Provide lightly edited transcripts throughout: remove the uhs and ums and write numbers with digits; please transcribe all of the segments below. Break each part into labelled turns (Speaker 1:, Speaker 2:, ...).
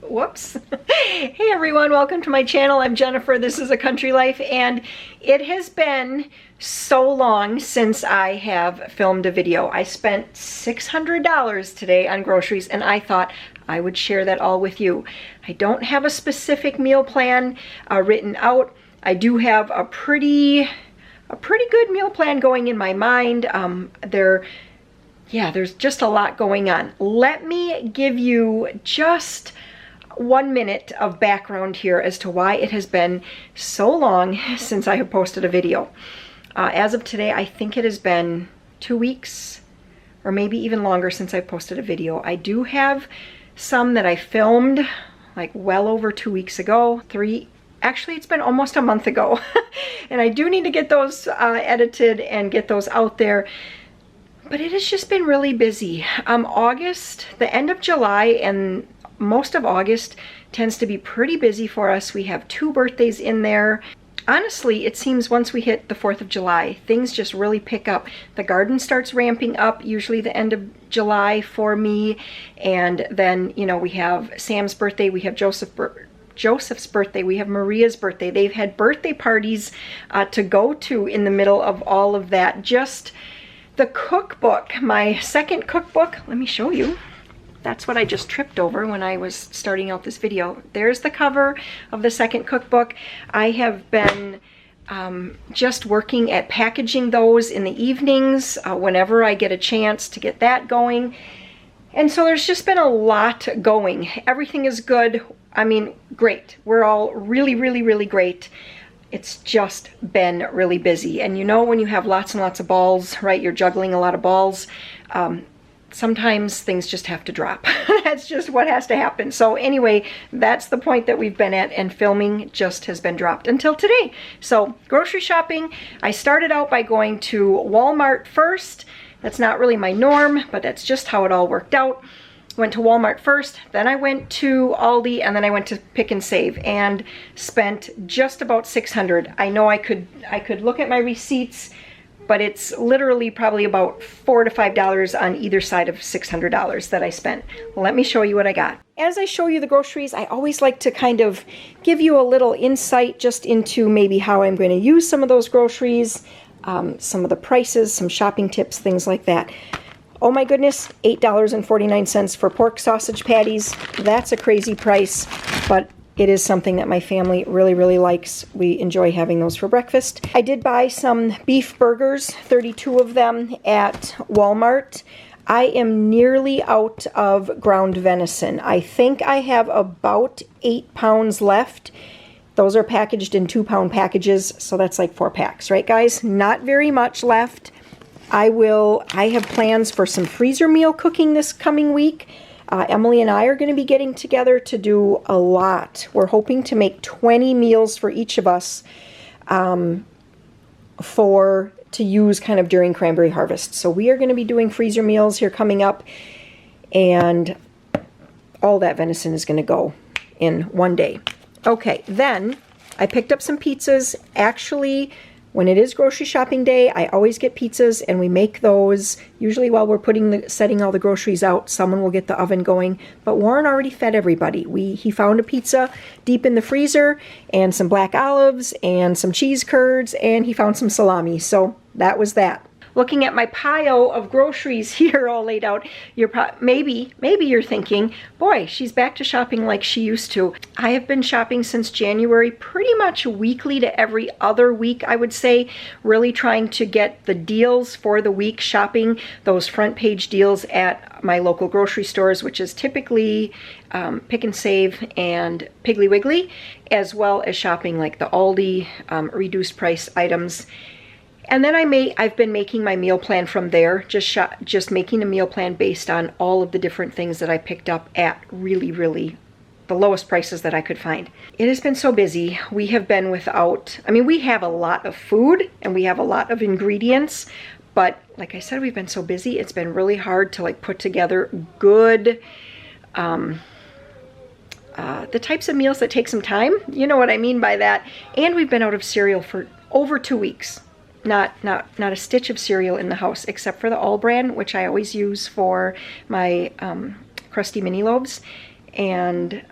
Speaker 1: Whoops. Hey everyone, welcome to my channel. I'm Jennifer. This is A Country Life, and it has been so long since I have filmed a video. I spent $600 today on groceries, and I thought I would share that all with you. I don't have a specific meal plan written out. I do have a pretty good meal plan going in my mind. There's just a lot going on. Let me give you just 1 minute of background here as to why it has been so long since I have posted a video. As of today, I think it has been 2 weeks or maybe even longer since I posted a video. I do have some that I filmed like well over 2 weeks ago, actually it's been almost a month ago. And I do need to get those edited and get those out there. But it has just been really busy. August, the end of July and most of August tends to be pretty busy for us. We have 2 birthdays in there. Honestly, it seems once we hit the 4th of July, things just really pick up. The garden starts ramping up, usually the end of July for me. And then, you know, we have Sam's birthday, we have Joseph's birthday, we have Maria's birthday. They've had birthday parties to go to in the middle of all of that. Just the cookbook, my second cookbook, let me show you. That's what I just tripped over when I was starting out this video. There's the cover of the second cookbook. I have been just working at packaging those in the evenings whenever I get a chance to get that going. And so there's just been a lot going. Everything is good. I mean, great. We're all really, really, really great. It's just been really busy. And you know, when you have lots and lots of balls, right? You're juggling a lot of balls. Sometimes things just have to drop. That's just what has to happen. So anyway, that's the point that we've been at, and filming just has been dropped until today. So grocery shopping, I started out by going to Walmart first. That's not really my norm, but that's just how it all worked out. Went to Walmart first, then I went to Aldi, and then I went to Pick and Save and spent just about $600. I know I could look at my receipts, but it's literally probably about $4 to $5 on either side of $600 that I spent. Let me show you what I got. As I show you the groceries, I always like to kind of give you a little insight just into maybe how I'm going to use some of those groceries, some of the prices, some shopping tips, things like that. Oh my goodness, $8.49 for pork sausage patties. That's a crazy price, but it is something that my family really, really likes. We enjoy having those for breakfast. I did buy some beef burgers, 32 of them at Walmart. I am nearly out of ground venison. I think I have about 8 pounds left. Those are packaged in 2-pound packages, so that's like 4 packs, right guys? Not very much left. I have plans for some freezer meal cooking this coming week. Emily and I are going to be getting together to do a lot. We're hoping to make 20 meals for each of us to use kind of during cranberry harvest. So we are going to be doing freezer meals here coming up, and all that venison is going to go in one day. Okay, then I picked up some pizzas. Actually, when it is grocery shopping day, I always get pizzas, and we make those usually while we're setting all the groceries out. Someone will get the oven going, but Warren already fed everybody. He found a pizza deep in the freezer and some black olives and some cheese curds, and he found some salami. So that was that. Looking at my pile of groceries here all laid out, maybe you're thinking, boy, she's back to shopping like she used to. I have been shopping since January, pretty much weekly to every other week, I would say, really trying to get the deals for the week, shopping those front page deals at my local grocery stores, which is typically Pick and Save and Piggly Wiggly, as well as shopping like the Aldi reduced price items. And then I've been making my meal plan from there, just making a meal plan based on all of the different things that I picked up at really, really the lowest prices that I could find. It has been so busy. We have been without, I mean, we have a lot of food and we have a lot of ingredients, but like I said, we've been so busy, it's been really hard to like put together good, the types of meals that take some time. You know what I mean by that. And we've been out of cereal for over 2 weeks. Not a stitch of cereal in the house, except for the All brand, which I always use for my Crusty Mini Loaves. and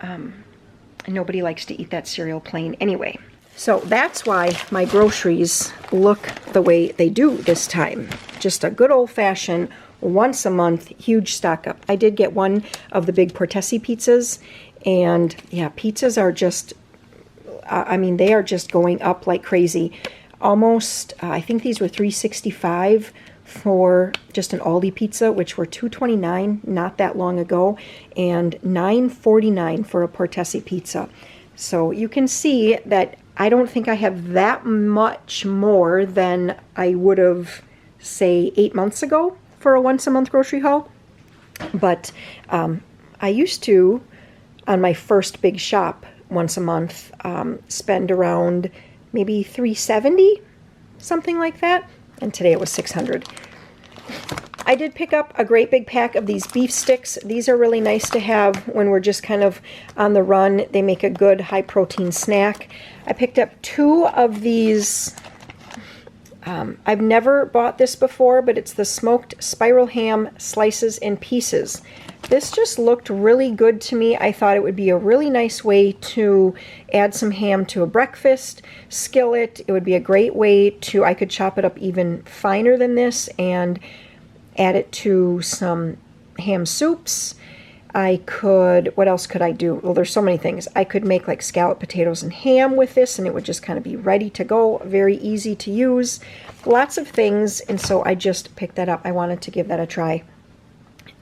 Speaker 1: nobody likes to eat that cereal plain anyway. So that's why my groceries look the way they do this time. Just a good old-fashioned, once a month, huge stock up. I did get one of the big Portesi pizzas, and yeah, pizzas are just, I mean, they are just going up like crazy. Almost, I think these were $3.65 for just an Aldi pizza, which were $2.29 not that long ago, and $9.49 for a Portesi pizza. So you can see that I don't think I have that much more than I would have, say, 8 months ago for a once-a-month grocery haul. But I used to, on my first big shop once a month, spend around maybe $3.70, something like that. And today it was $600. I did pick up a great big pack of these beef sticks. These are really nice to have when we're just kind of on the run. They make a good high-protein snack. I picked up 2 of these. I've never bought this before, but it's the smoked spiral ham slices and pieces. This just looked really good to me. I thought it would be a really nice way to add some ham to a breakfast skillet. It would be a great way to, I could chop it up even finer than this and add it to some ham soups. I could, what else could I do? Well, there's so many things. I could make like scalloped potatoes and ham with this, and it would just kind of be ready to go. Very easy to use. Lots of things, and so I just picked that up. I wanted to give that a try.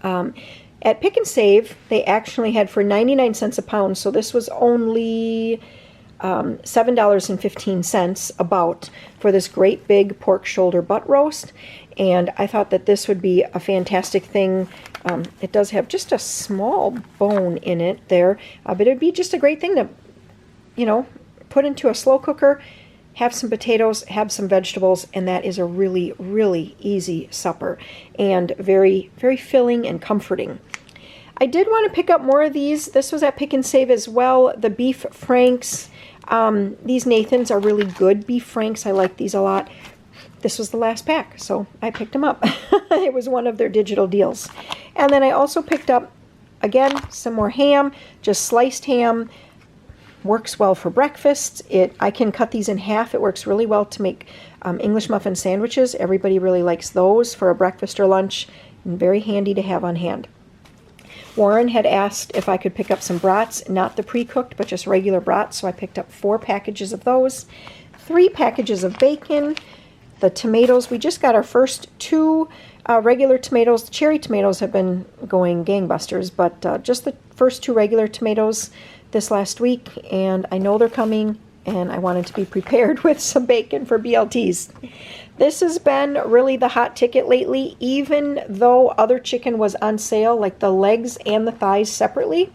Speaker 1: At Pick and Save, they actually had for 99 cents a pound, so this was only $7.15 about for this great big pork shoulder butt roast. And I thought that this would be a fantastic thing. It does have just a small bone in it there, but it would be just a great thing to, you know, put into a slow cooker, have some potatoes, have some vegetables, and that is a really, really easy supper and very, very filling and comforting. I did want to pick up more of these. This was at Pick and Save as well. The beef franks. These Nathan's are really good beef franks. I like these a lot. This was the last pack, so I picked them up. It was one of their digital deals. And then I also picked up, again, some more ham, just sliced ham. Works well for breakfast. I can cut these in half. It works really well to make English muffin sandwiches. Everybody really likes those for a breakfast or lunch, and very handy to have on hand. Warren had asked if I could pick up some brats, not the pre-cooked, but just regular brats, so I picked up 4 packages of those, 3 packages of bacon. The tomatoes, we just got our first 2 regular tomatoes. The cherry tomatoes have been going gangbusters, but just the first 2 regular tomatoes this last week, and I know they're coming, and I wanted to be prepared with some bacon for BLTs. This has been really the hot ticket lately, even though other chicken was on sale, like the legs and the thighs separately,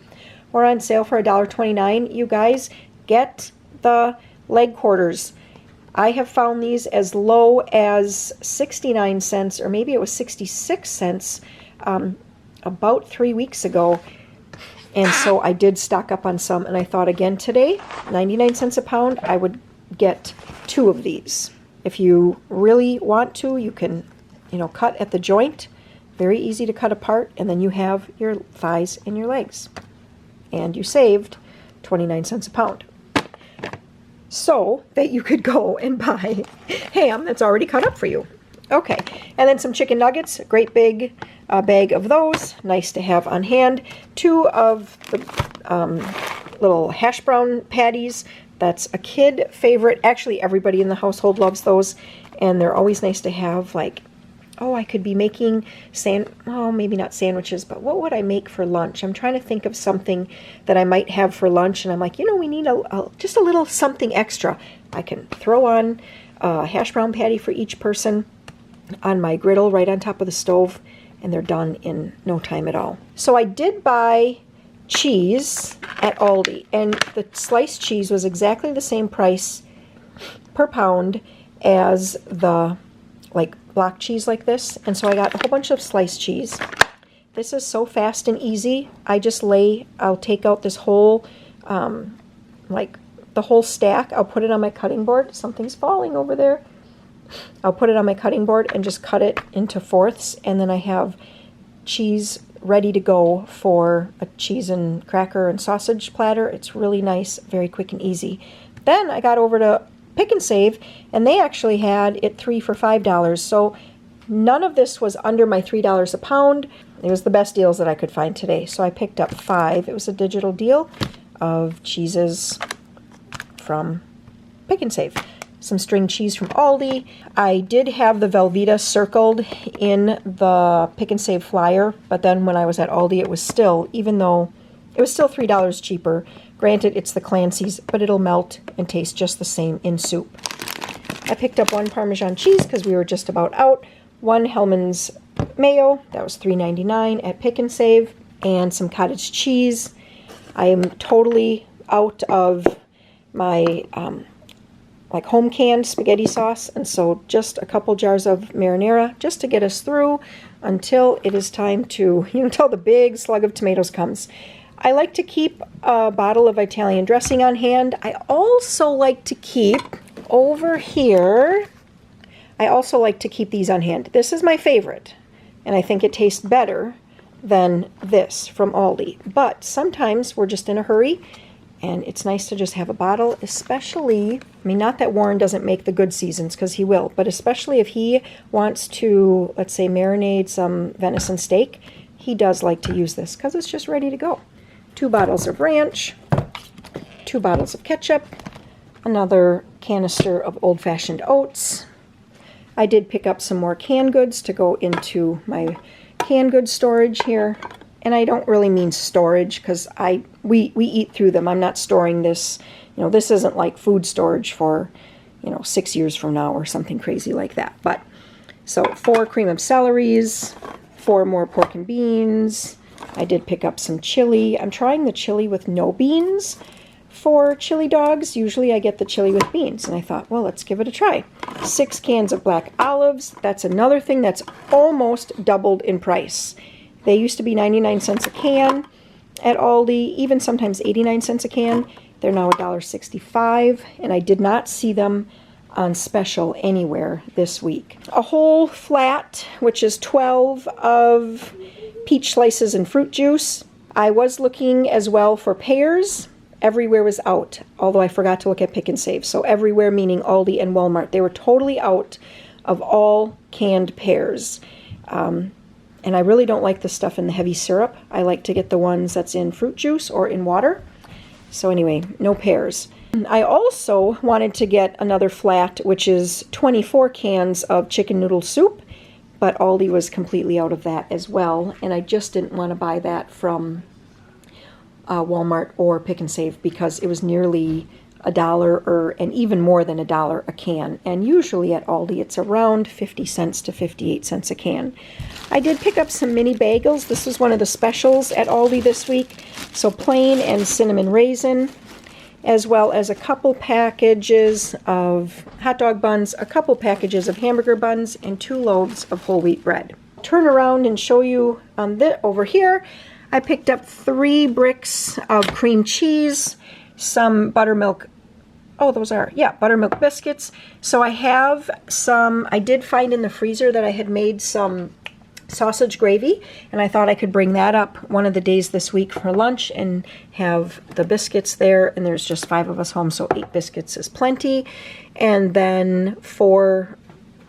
Speaker 1: were on sale for $1.29. You guys, get the leg quarters. I have found these as low as 69 cents, or maybe it was 66 cents about 3 weeks ago. And so I did stock up on some, and I thought again today, 99 cents a pound, I would get 2 of these. If you really want to, you can, you know, cut at the joint. Very easy to cut apart, and then you have your thighs and your legs. And you saved 29 cents a pound. So that you could go and buy ham that's already cut up for you. Okay, and then some chicken nuggets, great big bag of those, nice to have on hand. 2 of the little hash brown patties. That's a kid favorite. Actually, everybody in the household loves those, and they're always nice to have. Like, oh, I could be making maybe not sandwiches, but what would I make for lunch? I'm trying to think of something that I might have for lunch, and I'm like, you know, we need just a little something extra. I can throw on a hash brown patty for each person on my griddle right on top of the stove, and they're done in no time at all. So I did buy cheese at Aldi, and the sliced cheese was exactly the same price per pound as the like block cheese like this, and so I got a whole bunch of sliced cheese. This is so fast and easy. I'll take out this whole like the whole stack. I'll put it on my cutting board. Something's falling over there. I'll put it on my cutting board and just cut it into fourths, and then I have cheese ready to go for a cheese and cracker and sausage platter. It's really nice, very quick and easy. Then I got over to Pick and Save, and they actually had it 3 for $5. So none of this was under my $3 a pound. It was the best deals that I could find today. So I picked up 5. It was a digital deal of cheeses from Pick and Save. Some string cheese from Aldi. I did have the Velveeta circled in the Pick and Save flyer, but then when I was at Aldi, it was still, even though it was still $3 cheaper. Granted, it's the Clancy's, but it'll melt and taste just the same in soup. I picked up 1 Parmesan cheese because we were just about out. 1 Hellmann's mayo, that was $3.99 at Pick and Save, and some cottage cheese. I am totally out of my like home canned spaghetti sauce, and so just a couple jars of marinara just to get us through until it is time to, until the big slug of tomatoes comes. I like to keep a bottle of Italian dressing on hand. I also like to keep over here, I also like to keep these on hand. This is my favorite, and I think it tastes better than this from Aldi. But sometimes we're just in a hurry, and it's nice to just have a bottle, especially, I mean, not that Warren doesn't make the good seasons, because he will, but especially if he wants to, let's say, marinate some venison steak, he does like to use this, because it's just ready to go. 2 bottles of ranch, 2 bottles of ketchup, another canister of old-fashioned oats. I did pick up some more canned goods to go into my canned goods storage here. And I don't really mean storage, because we eat through them. I'm not storing this, this isn't like food storage for, 6 years from now or something crazy like that. But, so 4 cream of celeries, 4 more pork and beans. I did pick up some chili. I'm trying the chili with no beans for chili dogs. Usually I get the chili with beans, and I thought, well, let's give it a try. 6 cans of black olives. That's another thing that's almost doubled in price. They used to be 99 cents a can at Aldi, even sometimes 89 cents a can. They're now $1.65, and I did not see them on special anywhere this week. A whole flat, which is 12 of peach slices and fruit juice. I was looking as well for pears. Everywhere was out, although I forgot to look at Pick and Save. So everywhere, meaning Aldi and Walmart. They were totally out of all canned pears. And I really don't like the stuff in the heavy syrup. I like to get the ones that's in fruit juice or in water. So anyway, no pears. I also wanted to get another flat, which is 24 cans of chicken noodle soup, but Aldi was completely out of that as well. And I just didn't want to buy that from Walmart or Pick and Save because it was nearly $1 and even more than $1 a can. And usually at Aldi it's around 50 cents to 58 cents a can. I did pick up some mini bagels. This was one of the specials at Aldi this week. So plain and cinnamon raisin, as well as a couple packages of hot dog buns, a couple packages of hamburger buns, and 2 loaves of whole wheat bread. Turn around and show you over here. I picked up 3 bricks of cream cheese, some buttermilk. Oh, those are, yeah, buttermilk biscuits. So I have some, I did find in the freezer that I had made some sausage gravy, and I thought I could bring that up one of the days this week for lunch and have the biscuits there, and there's just 5 of us home, so 8 biscuits is plenty. And then 4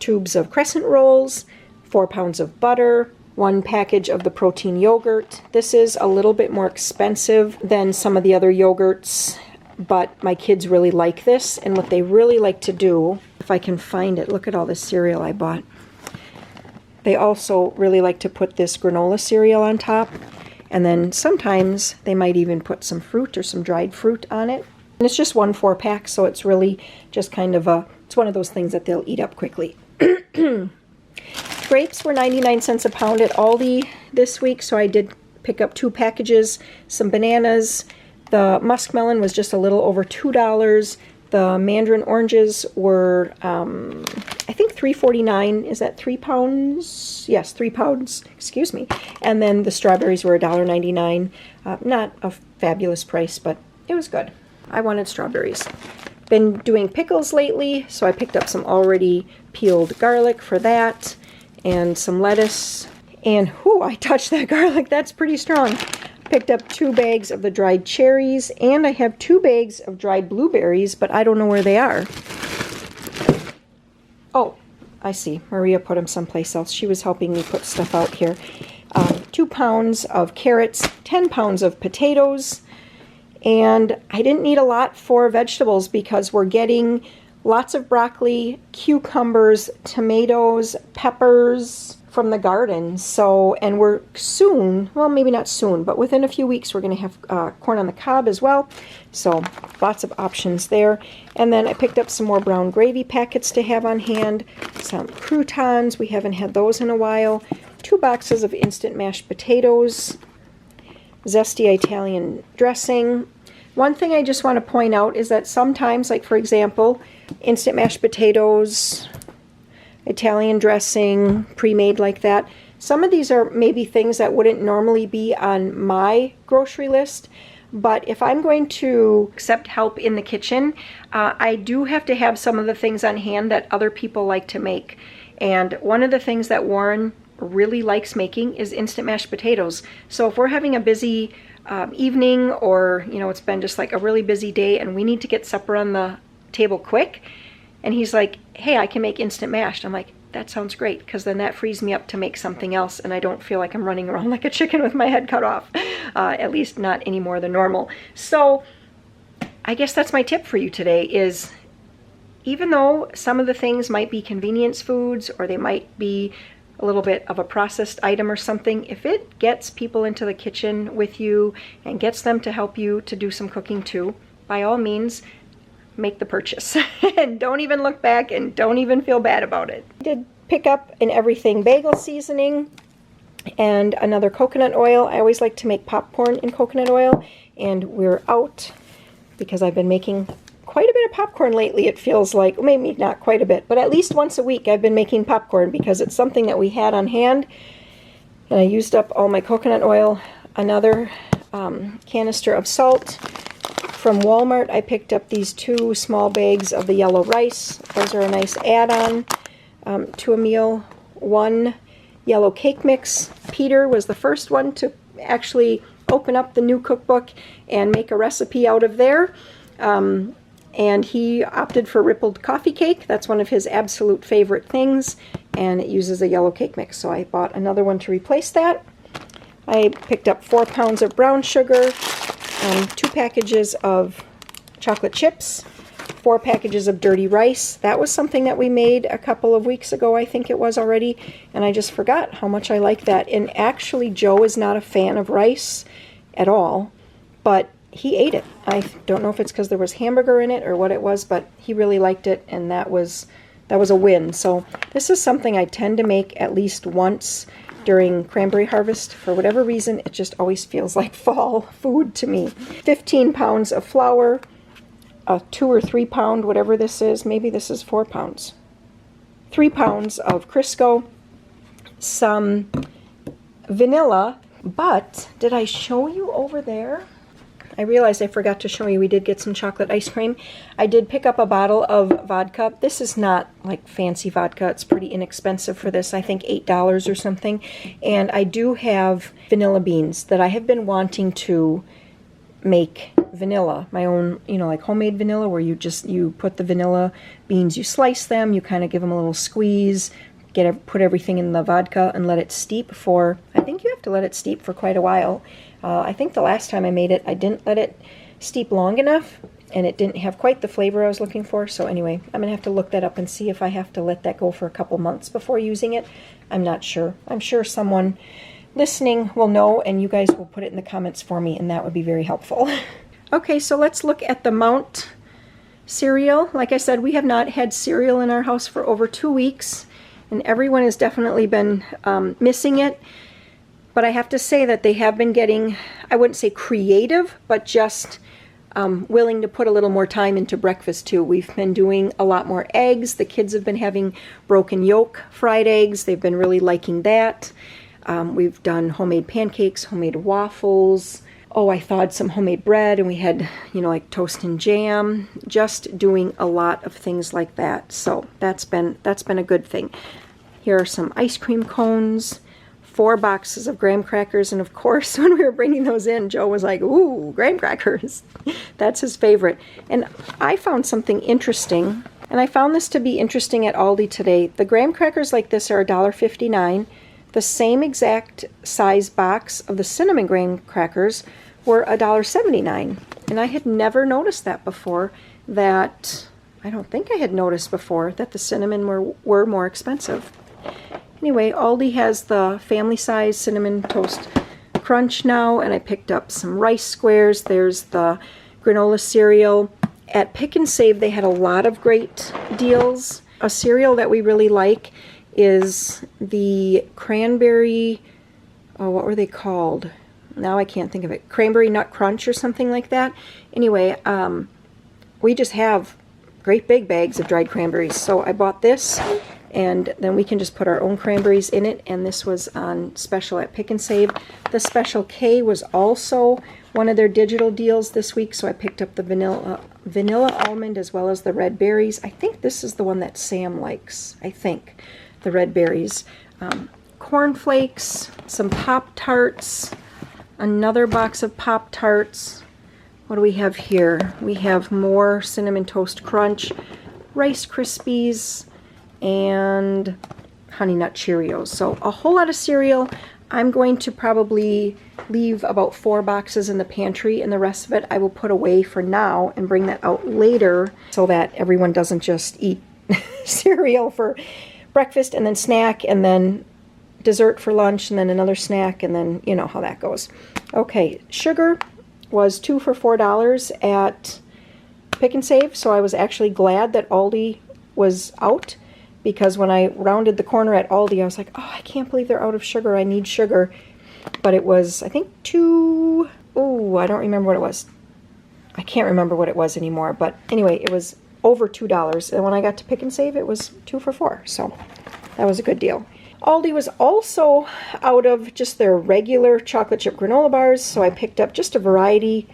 Speaker 1: tubes of crescent rolls, 4 pounds of butter, 1 package of the protein yogurt. This is a little bit more expensive than some of the other yogurts, but my kids really like this, and what they really like to do, if I can find it, look at all this cereal I bought. They also really like to put this granola cereal on top, and then sometimes they might even put some fruit or some dried fruit on it. And it's just 1 4-pack, so it's really just kind of it's one of those things that they'll eat up quickly. Grapes were 99 cents a pound at Aldi this week, so I did pick up 2 packages, some bananas. The muskmelon was just a little over $2. The mandarin oranges were, I think $3.49. Is that 3 pounds? Yes, 3 pounds, excuse me. And then the strawberries were $1.99. Not a fabulous price, but it was good. I wanted strawberries. Been doing pickles lately, so I picked up some already peeled garlic for that, and some lettuce, And whoo, I touched that garlic. That's pretty strong. Picked up 2 bags of the dried cherries, and I have 2 bags of dried blueberries, but I don't know where they are. Oh, I see. Maria put them someplace else. She was helping me put stuff out here. 2 pounds of carrots, 10 pounds of potatoes, and I didn't need a lot for vegetables because we're getting lots of broccoli, cucumbers, tomatoes, peppers from the garden. So, and we're soon, well, maybe not soon, but within a few weeks, we're going to have corn on the cob as well. So lots of options there. And then I picked up some more brown gravy packets to have on hand, some croutons. We haven't had those in a while. 2 boxes of instant mashed potatoes, zesty Italian dressing. One thing I just want to point out is that sometimes, like for example, instant mashed potatoes, Italian dressing, pre-made like that. Some of these are maybe things that wouldn't normally be on my grocery list, but if I'm going to accept help in the kitchen, I do have to have some of the things on hand that other people like to make. And one of the things that Warren really likes making is instant mashed potatoes. So if we're having a busy evening, or you know, it's been just like a really busy day and we need to get supper on the table quick, and he's like, hey, I can make instant mashed. I'm like, that sounds great, because then that frees me up to make something else and I don't feel like I'm running around like a chicken with my head cut off, at least not any more than normal. So I guess that's my tip for you today is, even though some of the things might be convenience foods or they might be a little bit of a processed item or something, if it gets people into the kitchen with you and gets them to help you to do some cooking too, by all means, make the purchase. And don't even look back and don't even feel bad about it. I did pick up an everything bagel seasoning and another coconut oil. I always like to make popcorn in coconut oil, and we're out because I've been making quite a bit of popcorn lately, it feels like. Maybe not quite a bit, but at least once a week I've been making popcorn because it's something that we had on hand, and I used up all my coconut oil. Another canister of salt. From Walmart, I picked up these 2 small bags of the yellow rice. Those are a nice add-on to a meal. 1 yellow cake mix. Peter was the first one to actually open up the new cookbook and make a recipe out of there. And he opted for rippled coffee cake. That's one of his absolute favorite things, and it uses a yellow cake mix. So I bought another one to replace that. I picked up 4 pounds of brown sugar, 2 packages of chocolate chips, 4 packages of dirty rice. That was something that we made a couple of weeks ago, I think it was already, and I just forgot how much I like that. And actually, Joe is not a fan of rice at all, but he ate it. I don't know if it's because there was hamburger in it or what it was, but he really liked it, and that was a win. So this is something I tend to make at least once during cranberry harvest. For whatever reason, it just always feels like fall food to me. 15 pounds of flour, a 2 or 3 pound, whatever this is, maybe this is 4 pounds. 3 pounds of Crisco, some vanilla, but did I show you over there? I realized I forgot to show you, we did get some chocolate ice cream. I did pick up a bottle of vodka. This is not like fancy vodka. It's pretty inexpensive for this. I think $8 or something. And I do have vanilla beans that I have been wanting to make vanilla, my own, you know, like homemade vanilla, where you put the vanilla beans, you slice them, you kind of give them a little squeeze, put everything in the vodka and let it steep for, I think you have to let it steep for quite a while. I think the last time I made it, I didn't let it steep long enough, and it didn't have quite the flavor I was looking for. So anyway, I'm going to have to look that up and see if I have to let that go for a couple months before using it. I'm not sure. I'm sure someone listening will know, and you guys will put it in the comments for me, and that would be very helpful. Okay, so let's look at the Mount cereal. Like I said, we have not had cereal in our house for over 2 weeks, and everyone has definitely been missing it. But I have to say that they have been getting, I wouldn't say creative, but just willing to put a little more time into breakfast too. We've been doing a lot more eggs. The kids have been having broken yolk fried eggs. They've been really liking that. We've done homemade pancakes, homemade waffles. Oh, I thawed some homemade bread, and we had, you know, like toast and jam. Just doing a lot of things like that. So that's been a good thing. Here are some ice cream cones. 4 boxes of graham crackers, and of course when we were bringing those in, Joe was like, ooh, graham crackers. That's his favorite. And I found something interesting, and I found this to be interesting at Aldi today. The graham crackers like this are $1.59. The same exact size box of the cinnamon graham crackers were $1.79. And I had never noticed that before, that I don't think I had noticed before that the cinnamon were more expensive. Anyway, Aldi has the family size cinnamon toast crunch now, and I picked up some rice squares. There's the granola cereal. At Pick and Save, they had a lot of great deals. A cereal that we really like is the cranberry, oh, what were they called? Now I can't think of it. Cranberry Nut Crunch or something like that. Anyway, we just have great big bags of dried cranberries. So I bought this, and then we can just put our own cranberries in it, and this was on special at Pick and Save. The Special K was also one of their digital deals this week, so I picked up the vanilla almond as well as the red berries. I think this is the one that Sam likes, I think, the red berries. Cornflakes, some Pop-Tarts, another box of Pop-Tarts. What do we have here? We have more Cinnamon Toast Crunch, Rice Krispies, and Honey Nut Cheerios. So a whole lot of cereal. I'm going to probably leave about 4 boxes in the pantry, and the rest of it I will put away for now and bring that out later so that everyone doesn't just eat cereal for breakfast and then snack and then dessert for lunch and then another snack, and then you know how that goes. Okay, sugar was 2 for $4 at Pick and Save, so I was actually glad that Aldi was out, because when I rounded the corner at Aldi, I was like, oh, I can't believe they're out of sugar. I need sugar. But it was, I think, I don't remember what it was. I can't remember what it was anymore. But anyway, it was over $2. And when I got to Pick and Save, it was 2 for $4. So that was a good deal. Aldi was also out of just their regular chocolate chip granola bars, so I picked up just a variety: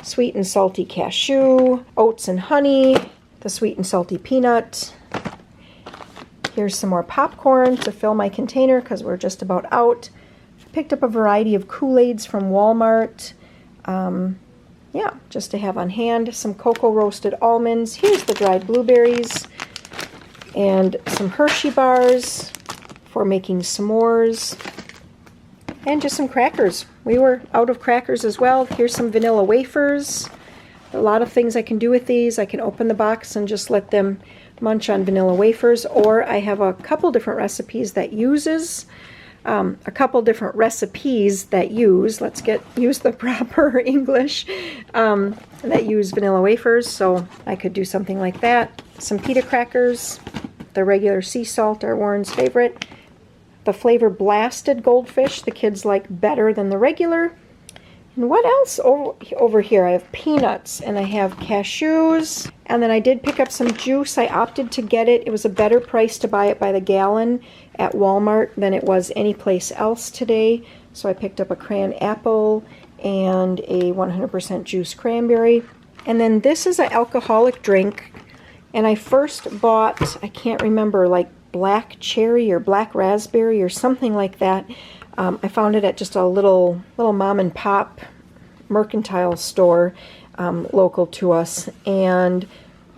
Speaker 1: sweet and salty cashew, oats and honey, the sweet and salty peanut. Here's some more popcorn to fill my container because we're just about out. Picked up a variety of Kool-Aids from Walmart. Yeah, just to have on hand. Some cocoa roasted almonds. Here's the dried blueberries. And some Hershey bars for making s'mores. And just some crackers. We were out of crackers as well. Here's some vanilla wafers. A lot of things I can do with these. I can open the box and just let them munch on vanilla wafers, or I have a couple different recipes that use, let's use the proper English, that use vanilla wafers, so I could do something like that. Some pita crackers, the regular sea salt are Warren's favorite. The flavor blasted goldfish, the kids like better than the regular. And what else over here? I have peanuts, and I have cashews, and then I did pick up some juice. I opted to get it. It was a better price to buy it by the gallon at Walmart than it was anyplace else today. So I picked up a cran apple and a 100% juice cranberry. And then this is an alcoholic drink, and I first bought, I can't remember, like black cherry or black raspberry or something like that. I found it at just a little mom and pop mercantile store local to us, and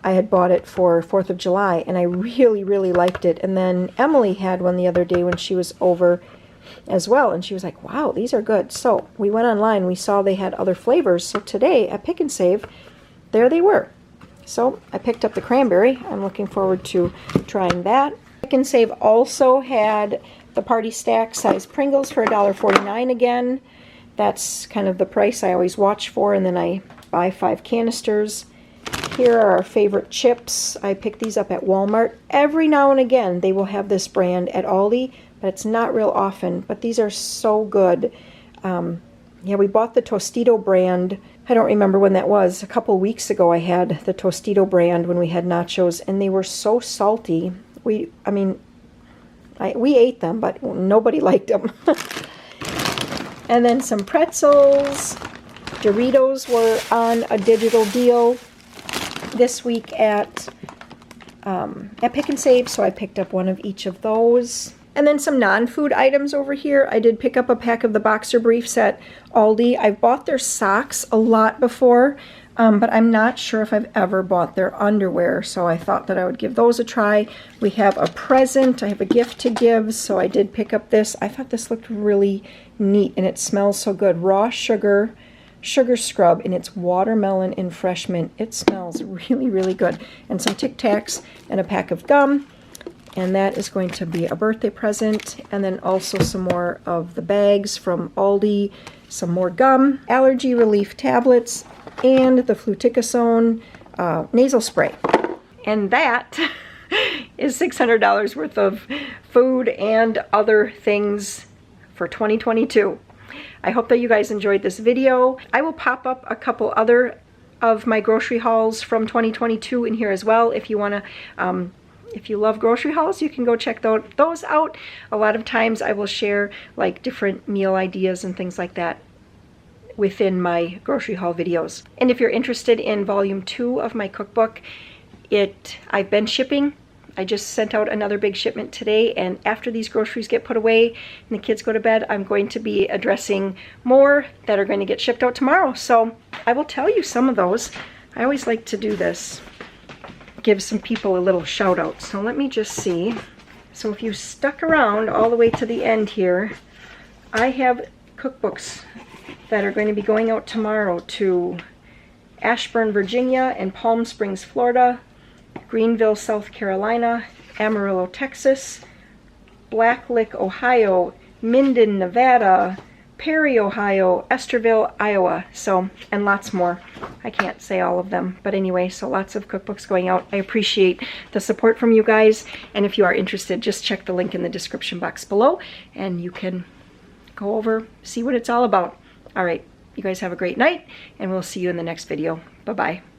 Speaker 1: I had bought it for 4th of July, and I really, really liked it. And then Emily had one the other day when she was over as well, and she was like, wow, these are good. So we went online, we saw they had other flavors, so today at Pick and Save, there they were. So I picked up the cranberry. I'm looking forward to trying that. Pick and Save also had the Party Stack size Pringles for $1.49 again. That's kind of the price I always watch for, and then I buy 5 canisters. Here are our favorite chips. I pick these up at Walmart. Every now and again they will have this brand at Aldi, but it's not real often. But these are so good. Yeah, we bought the Tostito brand. I don't remember when that was. A couple weeks ago I had the Tostito brand when we had nachos, and they were so salty. We ate them, but nobody liked them. And then some pretzels. Doritos were on a digital deal this week at Pick and Save, so I picked up one of each of those. And then some non-food items over here. I did pick up a pack of the boxer briefs at Aldi. I've bought their socks a lot before, but I'm not sure if I've ever bought their underwear, so I thought that I would give those a try. We have a present. I have a gift to give, so I did pick up this. I thought this looked really neat, and it smells so good. Raw sugar scrub, and it's watermelon and fresh mint. It smells really, really good. And some Tic Tacs and a pack of gum. And that is going to be a birthday present. And then also some more of the bags from Aldi, some more gum, allergy relief tablets, and the fluticasone nasal spray. And that is $600 worth of food and other things for 2022. I hope that you guys enjoyed this video. I will pop up a couple other of my grocery hauls from 2022 in here as well. If you want to, if you love grocery hauls, you can go check those out. A lot of times I will share like different meal ideas and things like that within my grocery haul videos. And if you're interested in volume 2 of my cookbook, I've been shipping. I just sent out another big shipment today, and after these groceries get put away and the kids go to bed, I'm going to be addressing more that are going to get shipped out tomorrow. So I will tell you some of those. I always like to do this, give some people a little shout out. So let me just see. So if you stuck around all the way to the end here, I have cookbooks that are going to be going out tomorrow to Ashburn, Virginia, and Palm Springs, Florida, Greenville, South Carolina, Amarillo, Texas, Blacklick, Ohio, Minden, Nevada, Perry, Ohio, Esterville, Iowa, so, and lots more. I can't say all of them, but anyway, so lots of cookbooks going out. I appreciate the support from you guys, and if you are interested, just check the link in the description box below, and you can go over, see what it's all about. All right, you guys have a great night, and we'll see you in the next video. Bye-bye.